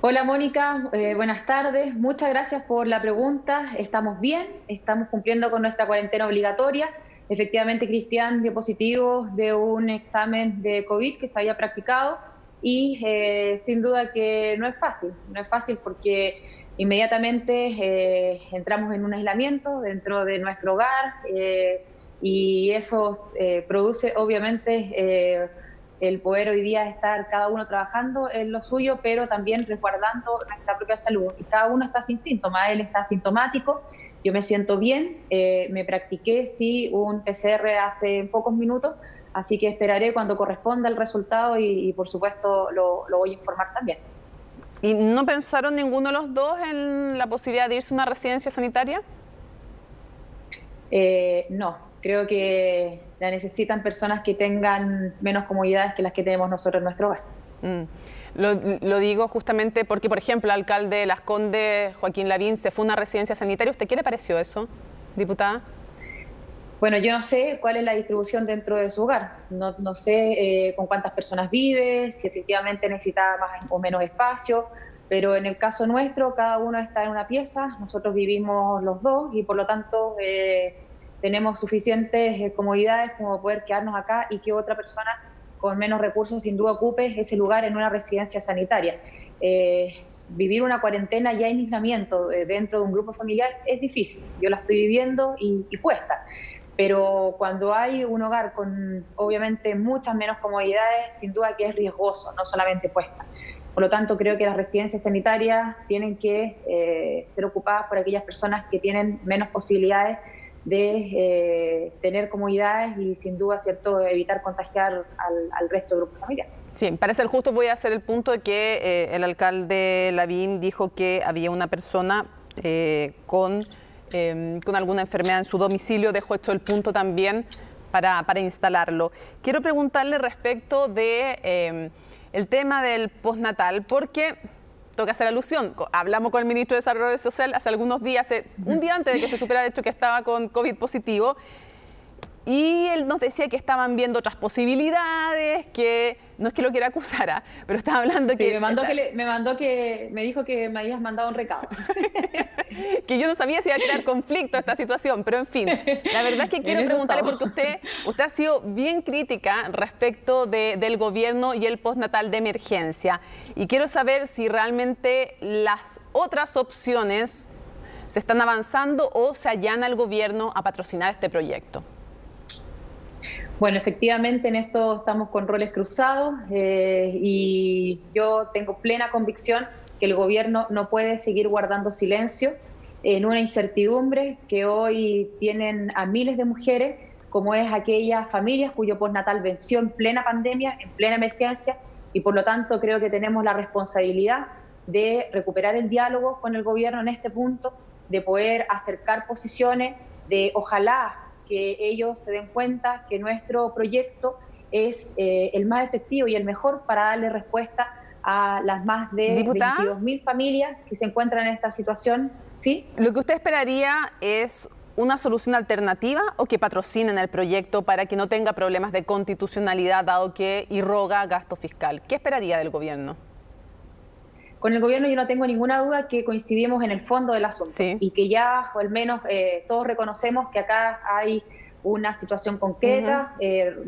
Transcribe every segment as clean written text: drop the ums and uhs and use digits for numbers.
Hola Mónica, buenas tardes. Muchas gracias por la pregunta. Estamos bien, estamos cumpliendo con nuestra cuarentena obligatoria. Efectivamente, Cristian dio positivo de un examen de COVID que se había practicado y sin duda que no es fácil porque inmediatamente entramos en un aislamiento dentro de nuestro hogar y eso produce obviamente el poder hoy día estar cada uno trabajando en lo suyo, pero también resguardando nuestra propia salud. Y cada uno está sin síntomas, él está asintomático, yo me siento bien, me practiqué, sí, un PCR hace pocos minutos, así que esperaré cuando corresponda el resultado y por supuesto lo voy a informar también. ¿Y no pensaron ninguno de los dos en la posibilidad de irse a una residencia sanitaria? No, creo que la necesitan personas que tengan menos comodidades que las que tenemos nosotros en nuestro hogar. Mm. Lo digo justamente porque, por ejemplo, el alcalde de Las Condes, Joaquín Lavín, se fue a una residencia sanitaria. ¿Usted qué le pareció eso, diputada? Bueno, yo no sé cuál es la distribución dentro de su hogar, no sé con cuántas personas vive, si efectivamente necesita más o menos espacio, pero en el caso nuestro, cada uno está en una pieza, nosotros vivimos los dos y por lo tanto tenemos suficientes comodidades como poder quedarnos acá y que otra persona con menos recursos sin duda ocupe ese lugar en una residencia sanitaria. Vivir una cuarentena ya en aislamiento dentro de un grupo familiar es difícil, yo la estoy viviendo y cuesta. Pero cuando hay un hogar con obviamente muchas menos comodidades, sin duda que es riesgoso, no solamente cuesta. Por lo tanto, creo que las residencias sanitarias tienen que ser ocupadas por aquellas personas que tienen menos posibilidades de tener comodidades y sin duda, ¿cierto?, evitar contagiar al resto del grupo familiar. Sí, para ser justo voy a hacer el punto de que el alcalde Lavín dijo que había una persona con alguna enfermedad en su domicilio. Dejo hecho el punto también para instalarlo. Quiero preguntarle respecto de el tema del postnatal, porque toca hacer alusión. Hablamos con el ministro de Desarrollo Social hace algunos días, un día antes de que se supiera de hecho que estaba con COVID positivo, y él nos decía que estaban viendo otras posibilidades, que no es que lo quiera acusar, pero estaba hablando sí, que... me dijo que me habías mandado un recado. Que yo no sabía si iba a crear conflicto esta situación, pero en fin, la verdad es que quiero preguntarle porque usted ha sido bien crítica respecto del gobierno y el postnatal de emergencia, y quiero saber si realmente las otras opciones se están avanzando o se allana el gobierno a patrocinar este proyecto. Bueno, efectivamente en esto estamos con roles cruzados y yo tengo plena convicción que el gobierno no puede seguir guardando silencio en una incertidumbre que hoy tienen a miles de mujeres, como es aquellas familias cuyo postnatal venció en plena pandemia, en plena emergencia, y por lo tanto creo que tenemos la responsabilidad de recuperar el diálogo con el gobierno en este punto, de poder acercar posiciones, de ojalá que ellos se den cuenta que nuestro proyecto es el más efectivo y el mejor para darle respuesta a las más de 22.000 familias que se encuentran en esta situación. ¿Sí? ¿Lo que usted esperaría es una solución alternativa o que patrocinen el proyecto para que no tenga problemas de constitucionalidad, dado que irroga gasto fiscal? ¿Qué esperaría del gobierno? Con el gobierno yo no tengo ninguna duda que coincidimos en el fondo del asunto, sí, y que ya, o al menos todos reconocemos que acá hay una situación concreta,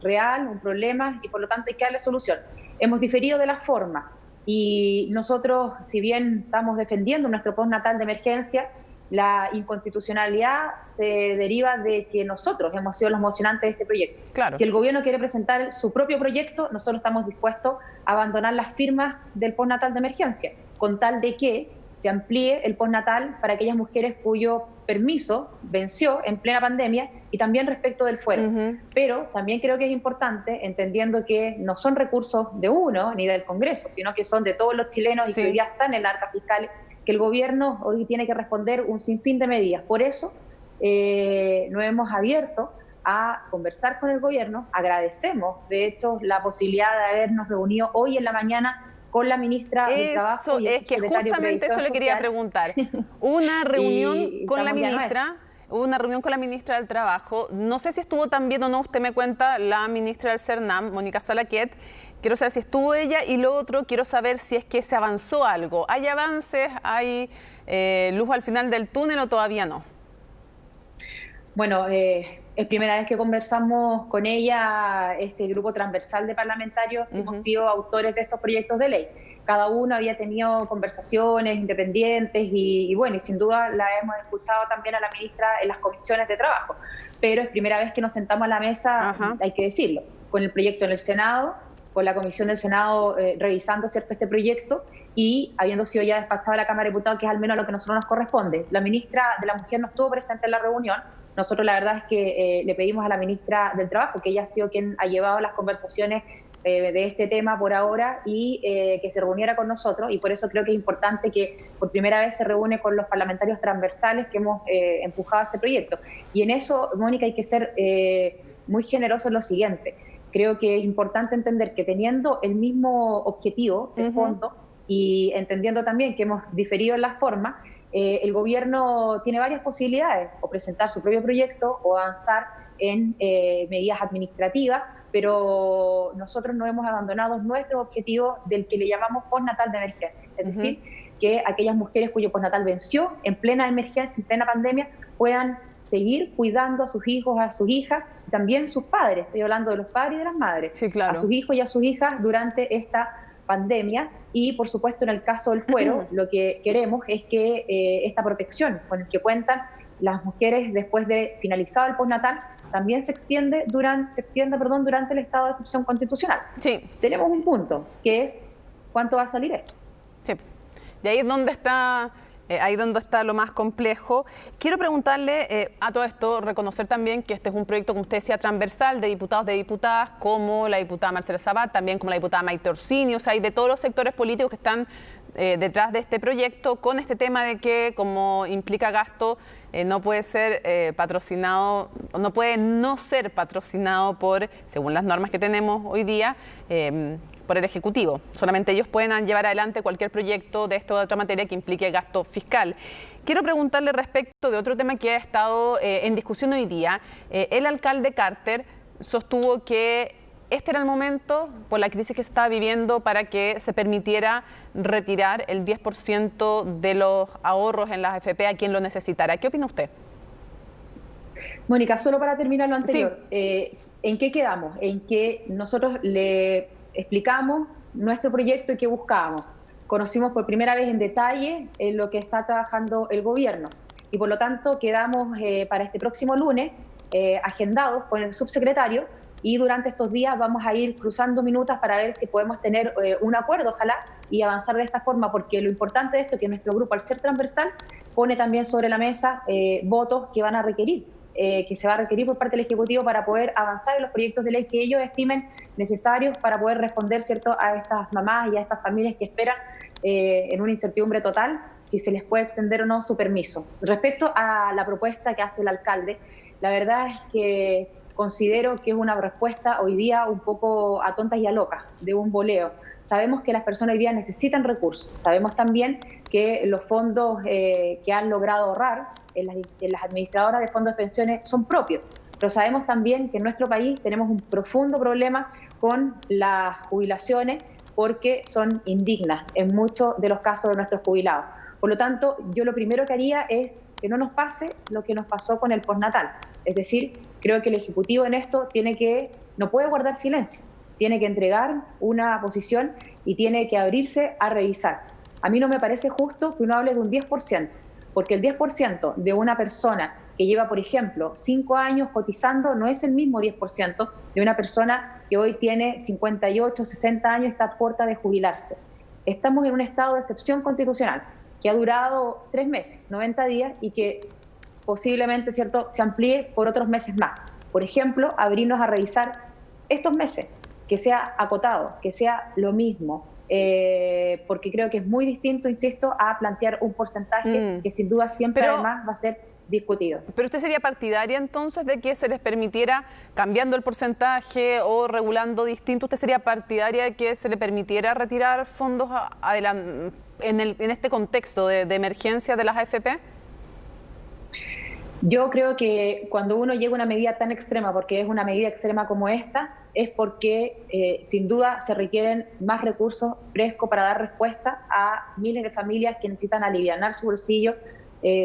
real, un problema, y por lo tanto hay que darle solución. Hemos diferido de la forma, y nosotros, si bien estamos defendiendo nuestro postnatal de emergencia, la inconstitucionalidad se deriva de que nosotros hemos sido los mocionantes de este proyecto. Claro. Si el gobierno quiere presentar su propio proyecto, nosotros estamos dispuestos a abandonar las firmas del postnatal de emergencia, con tal de que se amplíe el postnatal para aquellas mujeres cuyo permiso venció en plena pandemia y también respecto del fuero. Pero también creo que es importante, entendiendo que no son recursos de uno ni del Congreso, sino que son de todos los chilenos, sí, y que hoy ya están en la arca fiscal, que el gobierno hoy tiene que responder un sinfín de medidas. Por eso nos hemos abierto a conversar con el gobierno. Agradecemos, de hecho, la posibilidad de habernos reunido hoy en la mañana con la ministra del Trabajo. Es que justamente eso le quería preguntar. Una reunión con la ministra hubo una reunión con la ministra del Trabajo. No sé si estuvo también o no, usted me cuenta, la ministra del CERNAM, Mónica Salaquet. Quiero saber si estuvo ella, y lo otro, quiero saber si es que se avanzó algo. ¿Hay avances? ¿Hay luz al final del túnel o todavía no? Bueno, es primera vez que conversamos con ella, este grupo transversal de parlamentarios que hemos sido autores de estos proyectos de ley. Cada uno había tenido conversaciones independientes y bueno, y sin duda la hemos escuchado también a la ministra en las comisiones de trabajo. Pero es primera vez que nos sentamos a la mesa, hay que decirlo, con el proyecto en el Senado, con la comisión del Senado revisando, ¿cierto?, este proyecto, y habiendo sido ya despachado a la Cámara de Diputados, que es al menos lo que a nosotros nos corresponde. La ministra de la Mujer no estuvo presente en la reunión. Nosotros la verdad es que le pedimos a la ministra del Trabajo, que ella ha sido quien ha llevado las conversaciones de este tema por ahora, y que se reuniera con nosotros, y por eso creo que es importante que por primera vez se reúne con los parlamentarios transversales que hemos empujado este proyecto. Y en eso, Mónica, hay que ser muy generoso en lo siguiente. Creo que es importante entender que teniendo el mismo objetivo de fondo y entendiendo también que hemos diferido en las formas, el gobierno tiene varias posibilidades, o presentar su propio proyecto o avanzar en medidas administrativas, pero nosotros no hemos abandonado nuestro objetivo del que le llamamos postnatal de emergencia, es decir, que aquellas mujeres cuyo postnatal venció en plena emergencia, en plena pandemia, puedan seguir cuidando a sus hijos, a sus hijas, también sus padres, estoy hablando de los padres y de las madres, sí, claro, a sus hijos y a sus hijas durante esta pandemia. Y por supuesto en el caso del fuero, lo que queremos es que esta protección con la que cuentan las mujeres después de finalizado el postnatal también se extiende durante el estado de excepción constitucional. Sí. Tenemos un punto, que es ¿cuánto va a salir esto? Sí. Y ahí es donde está... ahí donde está lo más complejo. Quiero preguntarle a todo esto, reconocer también que este es un proyecto, como usted decía, transversal de diputados, de diputadas, como la diputada Marcela Sabat, también como la diputada Maite Orsini, o sea, hay de todos los sectores políticos que están detrás de este proyecto, con este tema de que, como implica gasto, no puede ser patrocinado, no puede no ser patrocinado por, según las normas que tenemos hoy día, por el Ejecutivo. Solamente ellos pueden llevar adelante cualquier proyecto de esta o de otra materia que implique gasto fiscal. Quiero preguntarle respecto de otro tema que ha estado en discusión hoy día. El alcalde Carter sostuvo que este era el momento, por la crisis que se estaba viviendo, para que se permitiera retirar el 10% de los ahorros en las AFP a quien lo necesitara. ¿Qué opina usted? Mónica, solo para terminar lo anterior, sí. ¿En qué quedamos? En que nosotros le explicamos nuestro proyecto y qué buscábamos. Conocimos por primera vez en detalle lo que está trabajando el gobierno, y por lo tanto quedamos para este próximo lunes agendados con el subsecretario, y durante estos días vamos a ir cruzando minutas para ver si podemos tener un acuerdo, ojalá, y avanzar de esta forma, porque lo importante de esto es que nuestro grupo, al ser transversal, pone también sobre la mesa votos que van a requerir, que se va a requerir por parte del Ejecutivo para poder avanzar en los proyectos de ley que ellos estimen necesarios para poder responder, ¿cierto?, a estas mamás y a estas familias que esperan en una incertidumbre total si se les puede extender o no su permiso. Respecto a la propuesta que hace el alcalde, la verdad es que considero que es una respuesta hoy día un poco a tontas y a locas, de un voleo. Sabemos que las personas hoy día necesitan recursos, sabemos también que los fondos que han logrado ahorrar en las administradoras de fondos de pensiones son propios, pero sabemos también que en nuestro país tenemos un profundo problema con las jubilaciones porque son indignas en muchos de los casos de nuestros jubilados. Por lo tanto, yo lo primero que haría es que no nos pase lo que nos pasó con el postnatal. Es decir, creo que el Ejecutivo en esto no puede guardar silencio, tiene que entregar una posición y tiene que abrirse a revisar. A mí no me parece justo que uno hable de un 10%, porque el 10% de una persona que lleva, por ejemplo, 5 años cotizando no es el mismo 10% de una persona que hoy tiene 58, 60 años y está a puerta de jubilarse. Estamos en un estado de excepción constitucional que ha durado 3 meses, 90 días, y que posiblemente, ¿cierto?, se amplíe por otros meses más. Por ejemplo, abrirnos a revisar estos meses, que sea acotado, que sea lo mismo, porque creo que es muy distinto, insisto, a plantear un porcentaje que sin duda siempre además va a ser discutido. ¿Pero usted sería partidaria entonces de que se les permitiera, cambiando el porcentaje o regulando distinto, usted sería partidaria de que se le permitiera retirar fondos en este contexto de emergencia de las AFP? Yo creo que cuando uno llega a una medida tan extrema, porque es una medida extrema como esta, es porque sin duda se requieren más recursos frescos para dar respuesta a miles de familias que necesitan alivianar su bolsillo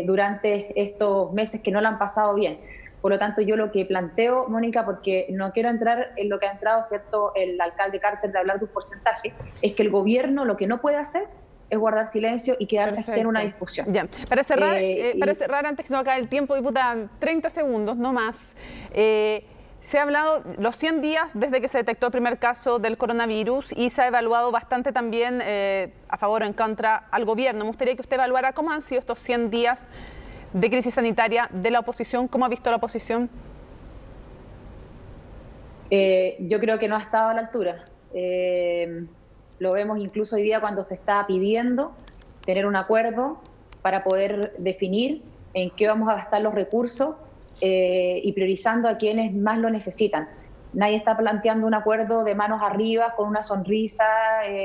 durante estos meses que no la han pasado bien. Por lo tanto, yo lo que planteo, Mónica, porque no quiero entrar en lo que ha entrado, ¿cierto?, el alcalde Carter de hablar de un porcentaje, es que el gobierno lo que no puede hacer es guardar silencio y quedarse aquí en una discusión. Ya. Para cerrar, antes que se nos acabe el tiempo, diputada, 30 segundos, no más. Se ha hablado los 100 días desde que se detectó el primer caso del coronavirus y se ha evaluado bastante también a favor o en contra al gobierno. Me gustaría que usted evaluara cómo han sido estos 100 días de crisis sanitaria de la oposición. ¿Cómo ha visto la oposición? Yo creo que no ha estado a la altura. Lo vemos incluso hoy día cuando se está pidiendo tener un acuerdo para poder definir en qué vamos a gastar los recursos y priorizando a quienes más lo necesitan. Nadie está planteando un acuerdo de manos arriba con una sonrisa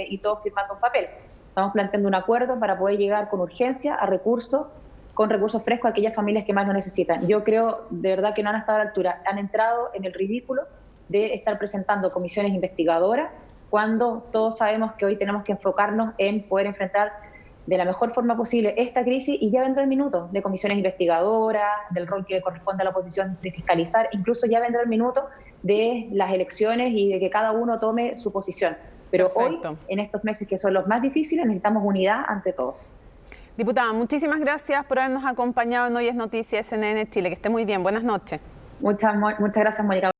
y todos firmando un papel. Estamos planteando un acuerdo para poder llegar con urgencia a recursos, con recursos frescos a aquellas familias que más lo necesitan. Yo creo de verdad que no han estado a la altura. Han entrado en el ridículo de estar presentando comisiones investigadoras cuando todos sabemos que hoy tenemos que enfocarnos en poder enfrentar de la mejor forma posible esta crisis, y ya vendrá el minuto de comisiones investigadoras, del rol que le corresponde a la oposición de fiscalizar, incluso ya vendrá el minuto de las elecciones y de que cada uno tome su posición. Pero perfecto. Hoy, en estos meses que son los más difíciles, necesitamos unidad ante todo. Diputada, muchísimas gracias por habernos acompañado en Hoy es Noticia CNN Chile. Que esté muy bien. Buenas noches. Muchas gracias, Mónica.